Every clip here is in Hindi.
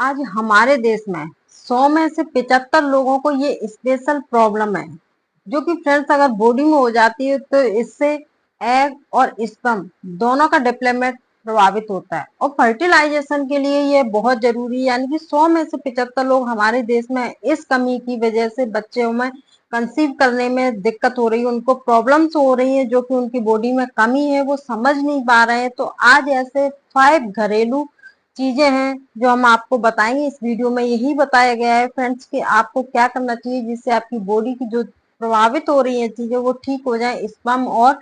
आज हमारे देश में 100 में से 75 लोगों को ये स्पेशल प्रॉब्लम है, जो कि फ्रेंड्स अगर बॉडी में हो जाती है तो इससे एग और स्पर्म दोनों का डेवलपमेंट प्रभावित होता है और फर्टिलाइजेशन के लिए ये बहुत जरूरी है। यानी कि 100 में से 75 लोग हमारे देश में इस कमी की वजह से बच्चों में कंसीव करने में दिक्कत हो रही है, उनको प्रॉब्लम्स हो रही है, जो कि उनकी बॉडी में कमी है वो समझ नहीं पा रहे हैं। तो आज ऐसे 5 घरेलू चीजें हैं जो हम आपको बताएंगे इस वीडियो में। यही बताया गया है फ्रेंड्स कि आपको क्या करना चाहिए जिससे आपकी बॉडी की जो प्रभावित हो रही है चीजें वो ठीक हो जाए, स्पर्म और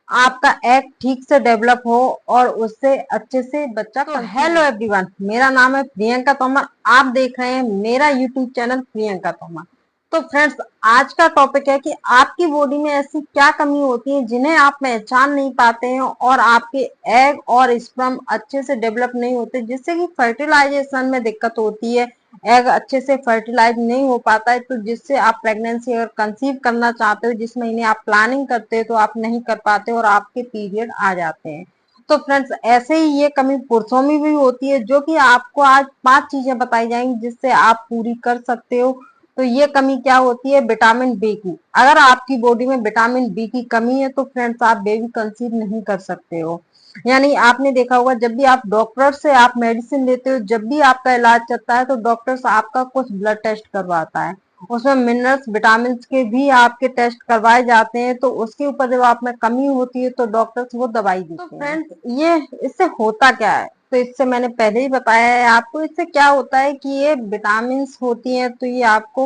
आपका एग ठीक से डेवलप हो और उससे अच्छे से बच्चा। तो हेलो एवरीवन, मेरा नाम है प्रियंका तोमर, आप देख रहे हैं मेरा यूट्यूब चैनल प्रियंका तोमर। तो फ्रेंड्स, आज का टॉपिक है कि आपकी बॉडी में ऐसी क्या कमी होती है जिन्हें आप पहचान नहीं पाते हैं और आपके एग और स्पर्म अच्छे से डेवलप नहीं होते, जिससे कि फर्टिलाइजेशन में दिक्कत होती है, एग अच्छे से फर्टिलाइज नहीं हो पाता है। तो जिससे आप प्रेगनेंसी अगर कंसीव करना चाहते हो, जिस महीने आप प्लानिंग करते हो तो आप नहीं कर पाते और आपके पीरियड आ जाते हैं। तो फ्रेंड्स, ऐसे ही ये कमी पुरुषों में भी होती है, जो कि आपको आज 5 चीजें बताई जाएंगी जिससे आप पूरी कर सकते हो। तो ये कमी क्या होती है? विटामिन बी की। अगर आपकी बॉडी में विटामिन बी की कमी है तो फ्रेंड्स आप बेबी कंसीव नहीं कर सकते हो। यानी आपने देखा होगा, जब भी आप डॉक्टर से आप मेडिसिन लेते हो, जब भी आपका इलाज चलता है तो डॉक्टर्स आपका कुछ ब्लड टेस्ट करवाता है, उसमें मिनरल्स विटामिन के भी आपके टेस्ट करवाए जाते हैं। तो उसके ऊपर जब आप में कमी होती है तो डॉक्टर्स वो दवाई देते हैं। तो फ्रेंड्स, ये इससे होता क्या है? तो इससे मैंने पहले ही बताया है आपको, इससे क्या होता है कि ये विटामिन होती हैं तो ये आपको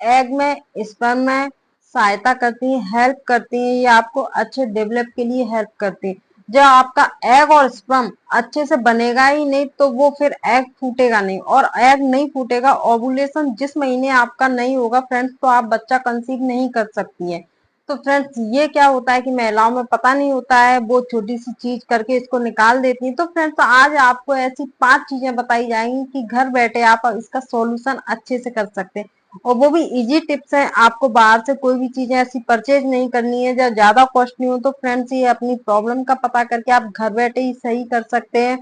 एग में स्पर्म में सहायता करती हैं, हेल्प करती हैं, ये आपको अच्छे डेवलप के लिए हेल्प करती है। जब आपका एग और स्पर्म अच्छे से बनेगा ही नहीं तो वो फिर एग फूटेगा नहीं, और एग नहीं फूटेगा, ओवुलेशन जिस महीने आपका नहीं होगा फ्रेंड्स, तो आप बच्चा कंसीव नहीं कर सकती है। तो फ्रेंड्स, ये क्या होता है कि महिलाओं में पता नहीं होता है, वो छोटी सी चीज करके इसको निकाल देती है। तो फ्रेंड्स, आज आपको ऐसी 5 चीजें बताई जाएंगी कि घर बैठे आप इसका सॉल्यूशन अच्छे से कर सकते हैं, और वो भी इजी टिप्स हैं। आपको बाहर से कोई भी चीजें ऐसी परचेज नहीं करनी है जो ज्यादा कॉस्टली हो। तो फ्रेंड्स, ये अपनी प्रॉब्लम का पता करके आप घर बैठे ही सही कर सकते हैं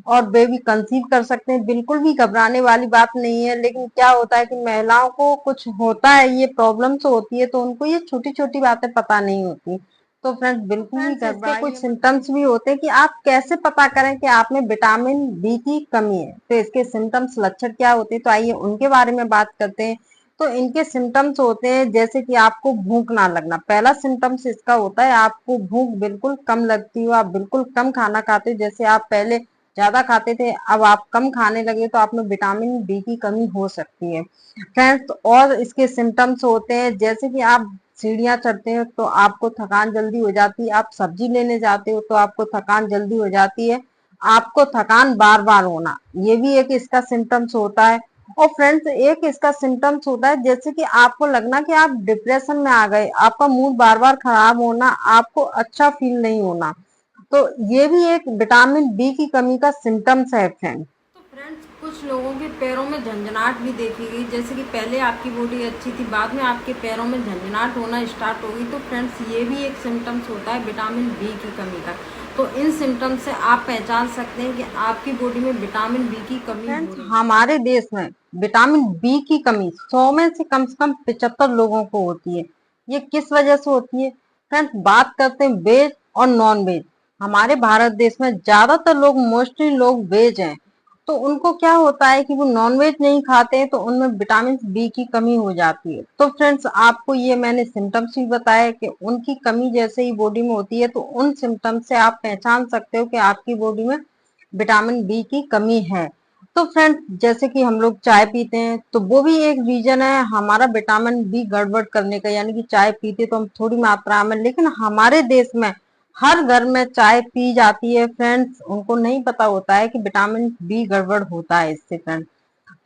और बेबी कंसीव कर सकते हैं। बिल्कुल भी घबराने वाली बात नहीं है। लेकिन क्या होता है कि महिलाओं को कुछ होता है, ये प्रॉब्लम्स होती है, तो उनको ये छोटी छोटी बातें पता नहीं होती। तो फ्रेंड्स, बिल्कुल भी इसके कुछ सिम्टम्स भी होते हैं कि आप कैसे पता करें कि आप में विटामिन बी की कमी है। तो इसके सिम्टम्स, लक्षण क्या होते हैं, तो आइए उनके बारे में बात करते हैं। तो इनके सिम्टम्स होते हैं जैसे कि आपको भूख ना लगना। पहला सिम्टम्स इसका होता है आपको भूख बिल्कुल कम लगती हो, आप बिल्कुल कम खाना खाते हो। जैसे आप पहले ज्यादा खाते थे, अब आप कम खाने लगे, तो आप में विटामिन बी की कमी हो सकती है फ्रेंड्स। और इसके सिम्टम्स होते हैं जैसे कि आप सीढ़ियां चढ़ते हो तो आपको थकान जल्दी हो जाती है, आप सब्जी लेने जाते हो तो आपको थकान जल्दी हो जाती है, आपको थकान बार बार होना, ये भी एक इसका सिम्टम्स होता है। और फ्रेंड्स, एक इसका सिम्टम्स होता है जैसे कि आपको लगना कि आप डिप्रेशन में आ गए, आपका मूड बार बार खराब होना, आपको अच्छा फील नहीं होना। तो ये भी एक विटामिन बी की कमी का सिम्टम्स है फ्रेंड। तो फ्रेंड्स, कुछ लोगों के पैरों में झंझनाहट भी देखी गई, जैसे कि पहले आपकी बॉडी अच्छी थी, बाद में आपके पैरों में झंझनाहट होना स्टार्ट हो गई। तो फ्रेंड्स, ये भी एक सिम्टम्स होता है विटामिन बी की कमी का। तो इन सिम्टम्स से आप पहचान सकते हैं कि आपकी बॉडी में विटामिन बी की कमी हो फ्रेंड्स, रही है। हमारे देश में विटामिन बी की कमी 100 में से कम 75 लोगों को होती है। ये किस वजह से होती है फ्रेंड्स? बात करते हैं वेज और नॉन वेज। हमारे भारत देश में ज्यादातर लोग, मोस्टली लोग वेज हैं, तो उनको क्या होता है कि वो नॉन वेज नहीं खाते हैं, तो उनमें विटामिन बी की कमी हो जाती है। तो फ्रेंड्स, आपको ये मैंने सिम्टम्स भी बताया कि उनकी कमी जैसे ही बॉडी में होती है तो उन सिम्टम्स से आप पहचान सकते हो कि आपकी बॉडी में विटामिन बी की कमी है। तो फ्रेंड्स, जैसे कि हम लोग चाय पीते हैं तो वो भी एक रीजन है हमारा विटामिन बी गड़बड़ करने का। यानी कि चाय पीते तो हम थोड़ी मात्रा में, लेकिन हमारे देश में हर घर में चाय पी जाती है फ्रेंड्स, उनको नहीं पता होता है कि विटामिन बी गड़बड़ होता है इससे फ्रेंड्स।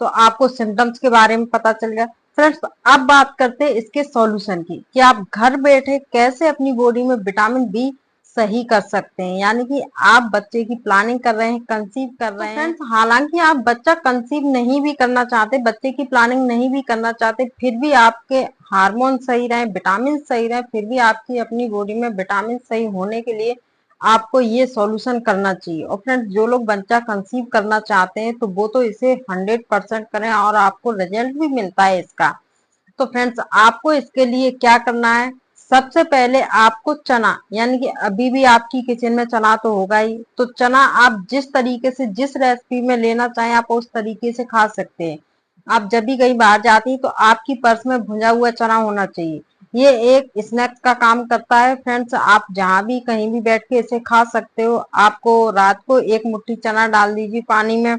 तो आपको सिम्टम्स के बारे में पता चल गया फ्रेंड्स। अब बात करते हैं इसके सॉल्यूशन की, कि आप घर बैठे कैसे अपनी बॉडी में विटामिन बी सही कर सकते हैं। यानी कि आप बच्चे की प्लानिंग कर रहे हैं, कंसीव कर रहे हैं। फ्रेंड्स, हालांकि आप बच्चा कंसीव नहीं भी करना चाहते, बच्चे की प्लानिंग नहीं भी करना चाहते, फिर भी आपके हार्मोन सही रहे, विटामिन सही रहे, फिर भी आपकी अपनी बॉडी में विटामिन सही होने के लिए आपको ये सॉल्यूशन करना चाहिए। और फ्रेंड्स, जो लोग बच्चा कंसीव करना चाहते हैं तो वो तो इसे 100% करें और आपको रिजल्ट भी मिलता है इसका। तो फ्रेंड्स, आपको इसके लिए क्या करना है, सबसे पहले आपको चना, यानी कि अभी भी आपकी किचन में चना तो होगा ही, तो चना आप जिस तरीके से जिस रेसिपी में लेना चाहें आप उस तरीके से खा सकते हैं। आप जब भी कहीं बाहर जाती हैं तो आपकी पर्स में भुना हुआ चना होना चाहिए। ये एक स्नैक्स का काम करता है फ्रेंड्स। आप जहां भी कहीं भी बैठ के इसे खा सकते हो। आपको रात को एक मुट्ठी चना डाल दीजिए पानी में,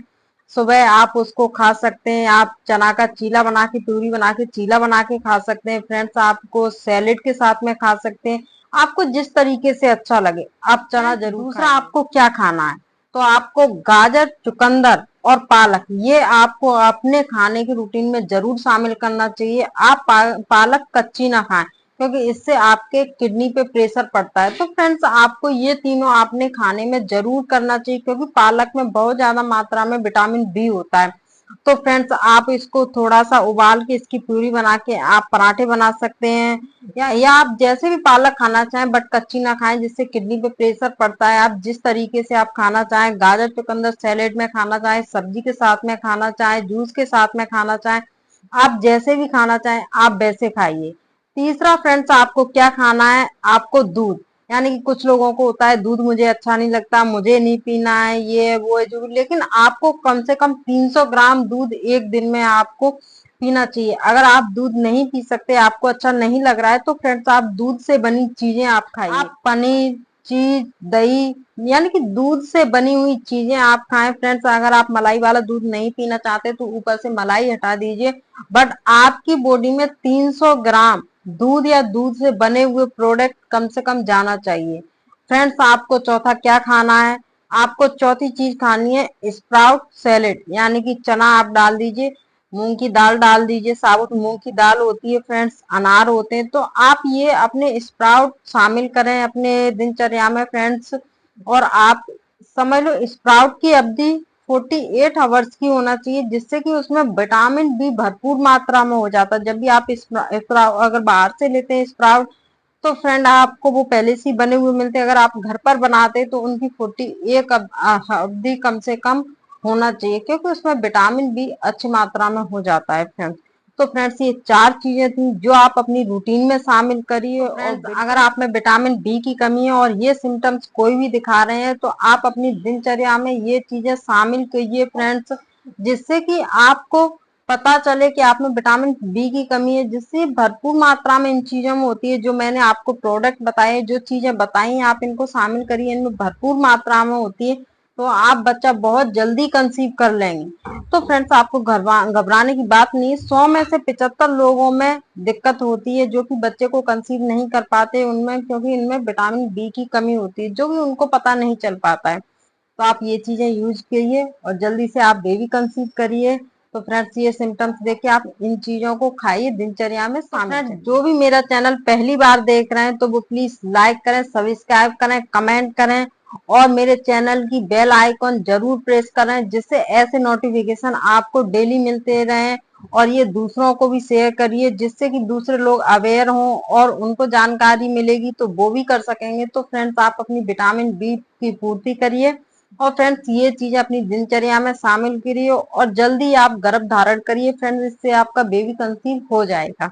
सुबह आप उसको खा सकते हैं। आप चना का चीला बना के, प्यूरी बना के चीला बना के खा सकते हैं फ्रेंड्स। आपको सैलेड के साथ में खा सकते हैं, आपको जिस तरीके से अच्छा लगे आप चना जरूर। दूसरा आपको क्या खाना है, तो आपको गाजर, चुकंदर और पालक, ये आपको अपने खाने के रूटीन में जरूर शामिल करना चाहिए। आप पालक कच्ची ना खाएं, क्योंकि इससे आपके किडनी पे प्रेशर पड़ता है। तो फ्रेंड्स, आपको ये तीनों आपने खाने में जरूर करना चाहिए, क्योंकि पालक में बहुत ज्यादा मात्रा में विटामिन बी होता है। तो फ्रेंड्स, आप इसको थोड़ा सा उबाल के इसकी प्यूरी बना के आप पराठे बना सकते हैं, या आप जैसे भी पालक खाना चाहें बट कच्ची ना खाएं, जिससे किडनी पे प्रेशर पड़ता है। आप जिस तरीके से आप खाना चाहें, गाजर चुकंदर सैलेड में खाना चाहें, सब्जी के साथ में खाना चाहें, जूस के साथ में खाना चाहें, आप जैसे भी खाना चाहें आप वैसे खाइए। तीसरा फ्रेंड्स, आपको क्या खाना है, आपको दूध, यानी कि कुछ लोगों को होता है दूध मुझे अच्छा नहीं लगता, मुझे नहीं पीना है, ये वो है जो, लेकिन आपको कम से कम 300 ग्राम दूध एक दिन में आपको पीना चाहिए। अगर आप दूध नहीं पी सकते, आपको अच्छा नहीं लग रहा है, तो फ्रेंड्स आप दूध से बनी चीजें आप खाइए। आप पनीर, चीज, दही, यानी कि दूध से बनी हुई चीजें आप खाएं फ्रेंड्स। अगर आप मलाई वाला दूध नहीं पीना चाहते तो ऊपर से मलाई हटा दीजिए, बट आपकी बॉडी में 300 ग्राम दूध या दूध से बने हुए प्रोडक्ट कम से कम जाना चाहिए। फ्रेंड्स, आपको चौथा क्या खाना है, आपको चौथी चीज खानी है स्प्राउट सैलेड, यानी कि चना आप डाल दीजिए, मूंग की दाल डाल दीजिए, साबुत मूंग की दाल होती है फ्रेंड्स, अनार होते हैं, तो आप ये अपने स्प्राउट शामिल करें अपने दिनचर्या में फ्रेंड्स। और आप समझ लो स्प्राउट की अवधि 48 आवर्स की होना चाहिए, जिससे कि उसमें विटामिन बी भरपूर मात्रा में हो जाता है। जब भी आप स्प्राउट अगर बाहर से लेते हैं स्प्राउट, तो फ्रेंड आपको वो पहले से ही बने हुए मिलते हैं। अगर आप घर पर बनाते हैं तो उनकी 41 अवधि कम से कम होना चाहिए, क्योंकि उसमें विटामिन बी अच्छी मात्रा में हो जाता है फ्रेंड्स। तो फ्रेंड्स, ये 4 चीजें थी जो आप अपनी रूटीन में शामिल करिए। और अगर आप में विटामिन बी की कमी है और ये सिम्टम्स कोई भी दिखा रहे हैं तो आप अपनी दिनचर्या में ये चीजें शामिल करिए फ्रेंड्स, जिससे कि आपको पता चले कि आप में विटामिन बी की कमी है, जिससे भरपूर मात्रा में इन चीजों में होती है। जो मैंने आपको प्रोडक्ट बताए, जो चीजें बताई आप इनको शामिल करिए, इनमें भरपूर मात्रा में होती है, तो आप बच्चा बहुत जल्दी कंसीव कर लेंगे। तो फ्रेंड्स, आपको घबराने की बात नहीं है। 100 में से 75 लोगों में दिक्कत होती है जो कि बच्चे को कंसीव नहीं कर पाते उनमें, क्योंकि इनमें विटामिन बी की कमी होती है जो कि उनको पता नहीं चल पाता है। तो आप ये चीजें यूज करिए और जल्दी से आप बेबी कंसीव करिए। तो फ्रेंड्स, ये सिम्टम्स देख के आप इन चीजों को खाइए, दिनचर्या में शामिल करिए। जो भी मेरा चैनल पहली बार देख रहे हैं तो वो प्लीज लाइक करें, सब्सक्राइब करें, कमेंट करें और मेरे चैनल की बेल आइकॉन जरूर प्रेस करें, जिससे ऐसे नोटिफिकेशन आपको डेली मिलते रहें। और ये दूसरों को भी शेयर करिए, जिससे कि दूसरे लोग अवेयर हों और उनको जानकारी मिलेगी तो वो भी कर सकेंगे। तो फ्रेंड्स, आप अपनी विटामिन बी की पूर्ति करिए और फ्रेंड्स ये चीजें अपनी दिनचर्या में शामिल करिए और जल्दी आप गर्भ धारण करिए फ्रेंड्स, इससे आपका बेबी कंसीव हो जाएगा।